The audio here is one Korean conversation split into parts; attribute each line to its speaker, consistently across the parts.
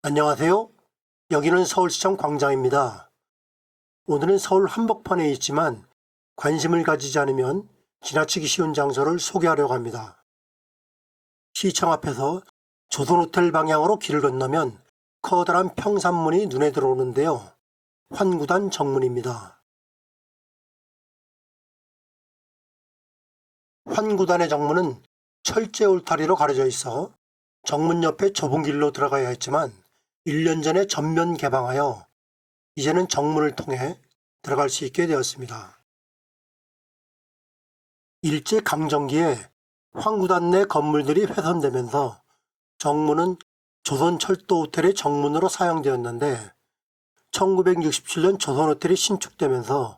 Speaker 1: 안녕하세요. 여기는 서울시청 광장입니다. 오늘은 서울 한복판에 있지만 관심을 가지지 않으면 지나치기 쉬운 장소를 소개하려고 합니다. 시청 앞에서 조선호텔 방향으로 길을 건너면 커다란 평산문이 눈에 들어오는데요. 환구단 정문입니다. 환구단의 정문은 철제 울타리로 가려져 있어 정문 옆에 좁은 길로 들어가야 했지만 1년 전에 전면 개방하여 이제는 정문을 통해 들어갈 수 있게 되었습니다. 일제강점기에 환구단 내 건물들이 훼손되면서 정문은 조선철도호텔의 정문으로 사용되었는데 1967년 조선호텔이 신축되면서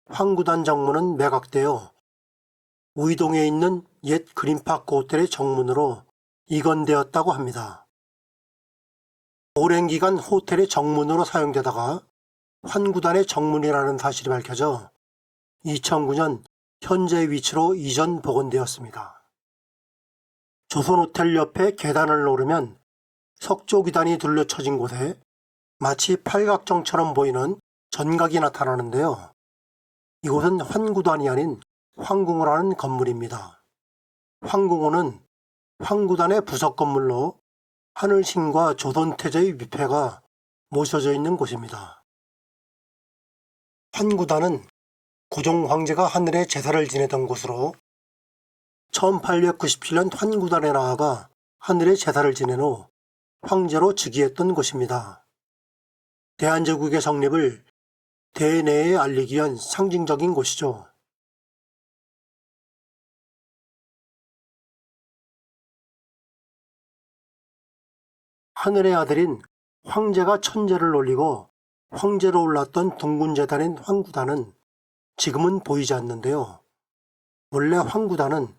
Speaker 1: 환구단 정문은 매각되어 우이동에 있는 옛 그린파크 호텔의 정문으로 이관되었다고 합니다. 오랜 기간 호텔의 정문으로 사용되다가 환구단의 정문이라는 사실이 밝혀져 2009년 현재 위치로 이전 복원되었습니다. 조선호텔 옆에 계단을 오르면 석조기단이 둘러쳐진 곳에 마치 팔각정처럼 보이는 전각이 나타나는데요. 이곳은 환구단이 아닌 황궁호라는 건물입니다. 황궁호는 환구단의 부속 건물로 하늘신과 조선태제의 위패가 모셔져 있는 곳입니다. 환구단은 고종 황제가 하늘에 제사를 지내던 곳으로 1897년 환구단에 나아가 하늘에 제사를 지낸 후 황제로 즉위했던 곳입니다. 대한제국의 성립을 대내에 알리기 위한 상징적인 곳이죠. 하늘의 아들인 황제가 천재를 올리고 황제로 올랐던 둥근 재단인 환구단은 지금은 보이지 않는데요. 원래 환구단은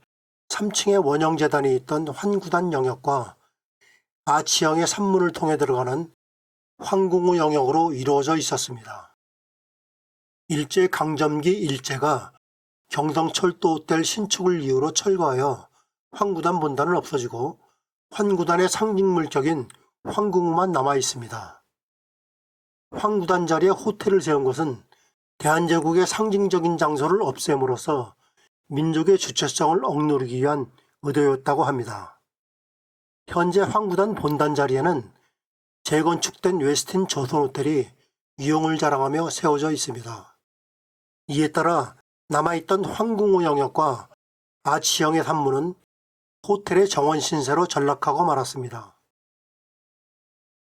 Speaker 1: 3층에 원형재단이 있던 환구단 영역과 아치형의 산문을 통해 들어가는 황궁호 영역으로 이루어져 있었습니다. 일제강점기 일제가 경성철도호텔 신축을 이유로 철거하여 환구단 본단은 없어지고 환구단의 상징물격인 황궁호만 남아 있습니다. 황구단 자리에 호텔을 세운 것은 대한제국의 상징적인 장소를 없앰으로써 민족의 주체성을 억누르기 위한 의도였다고 합니다. 현재 황구단 본단 자리에는 재건축된 웨스틴 조선호텔이 위용을 자랑하며 세워져 있습니다. 이에 따라 남아있던 황궁호 영역과 아치형의 산문은 호텔의 정원 신세로 전락하고 말았습니다.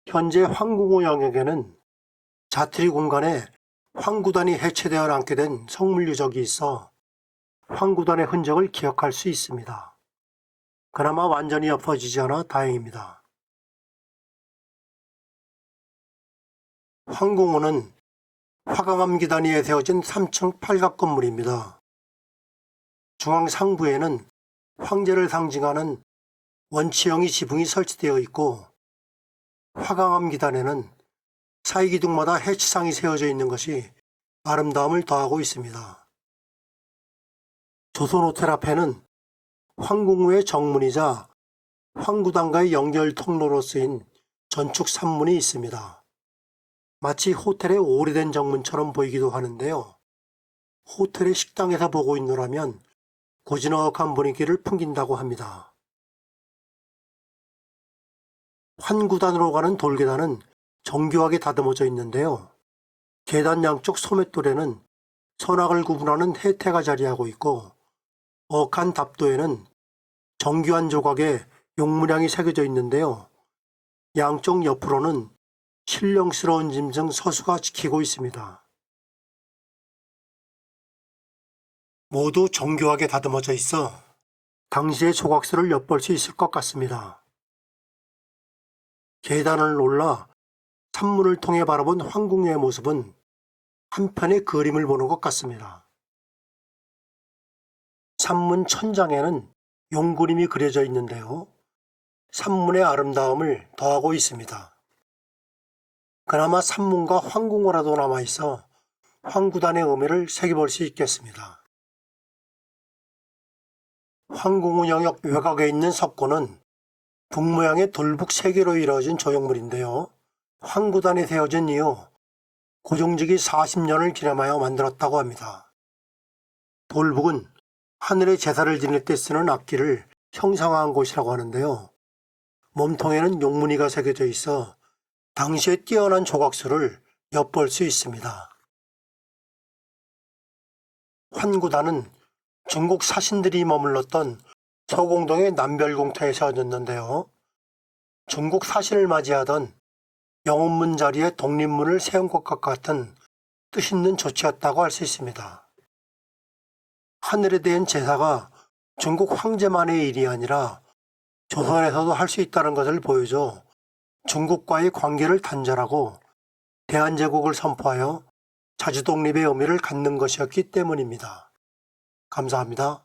Speaker 1: 현재 황궁호 영역에는 자투리 공간에 황구단이 해체되어 남게 된 성물 유적이 있어 황구단의 흔적을 기억할 수 있습니다. 그나마 완전히 엎어지지 않아 다행입니다. 황궁호는 화강암 기단위에 세워진 3층 팔각 건물입니다. 중앙 상부에는 황제를 상징하는 원치형의 지붕이 설치되어 있고 화강암 기단에는 사이기둥마다 해치상이 세워져 있는 것이 아름다움을 더하고 있습니다. 조선호텔 앞에는 황궁호의 정문이자 황구단과의 연결 통로로 쓰인 전축 산문이 있습니다. 마치 호텔의 오래된 정문처럼 보이기도 하는데요. 호텔의 식당에서 보고 있노라면 고즈넉한 분위기를 풍긴다고 합니다. 환구단으로 가는 돌계단은 정교하게 다듬어져 있는데요. 계단 양쪽 소맷돌에는 선악을 구분하는 해태가 자리하고 있고 억한 답도에는 정교한 조각에 용문양이 새겨져 있는데요. 양쪽 옆으로는 신령스러운 짐승 서수가 지키고 있습니다. 모두 정교하게 다듬어져 있어 당시의 조각수를 엿볼 수 있을 것 같습니다. 계단을 올라 산문을 통해 바라본 황궁의 모습은 한편의 그림을 보는 것 같습니다. 산문 천장에는 용그림이 그려져 있는데요. 산문의 아름다움을 더하고 있습니다. 그나마 산문과 황궁호라도 남아있어 황구단의 의미를 새겨볼 수 있겠습니다. 황궁호 영역 외곽에 있는 석고는 북모양의 돌북 3개로 이루어진 조형물인데요. 황구단이 세워진 이후 고종직이 40년을 기념하여 만들었다고 합니다. 돌북은 하늘에 제사를 지낼 때 쓰는 악기를 형상화한 곳이라고 하는데요. 몸통에는 용무늬가 새겨져 있어 당시의 뛰어난 조각수를 엿볼 수 있습니다. 환구단은 중국 사신들이 머물렀던 서공동의 남별공터에 세워졌는데요. 중국 사신을 맞이하던 영운문 자리에 독립문을 세운 것과 같은 뜻있는 조치였다고 할 수 있습니다. 하늘에 대한 제사가 중국 황제만의 일이 아니라 조선에서도 할 수 있다는 것을 보여줘 중국과의 관계를 단절하고 대한제국을 선포하여 자주독립의 의미를 갖는 것이었기 때문입니다. 감사합니다.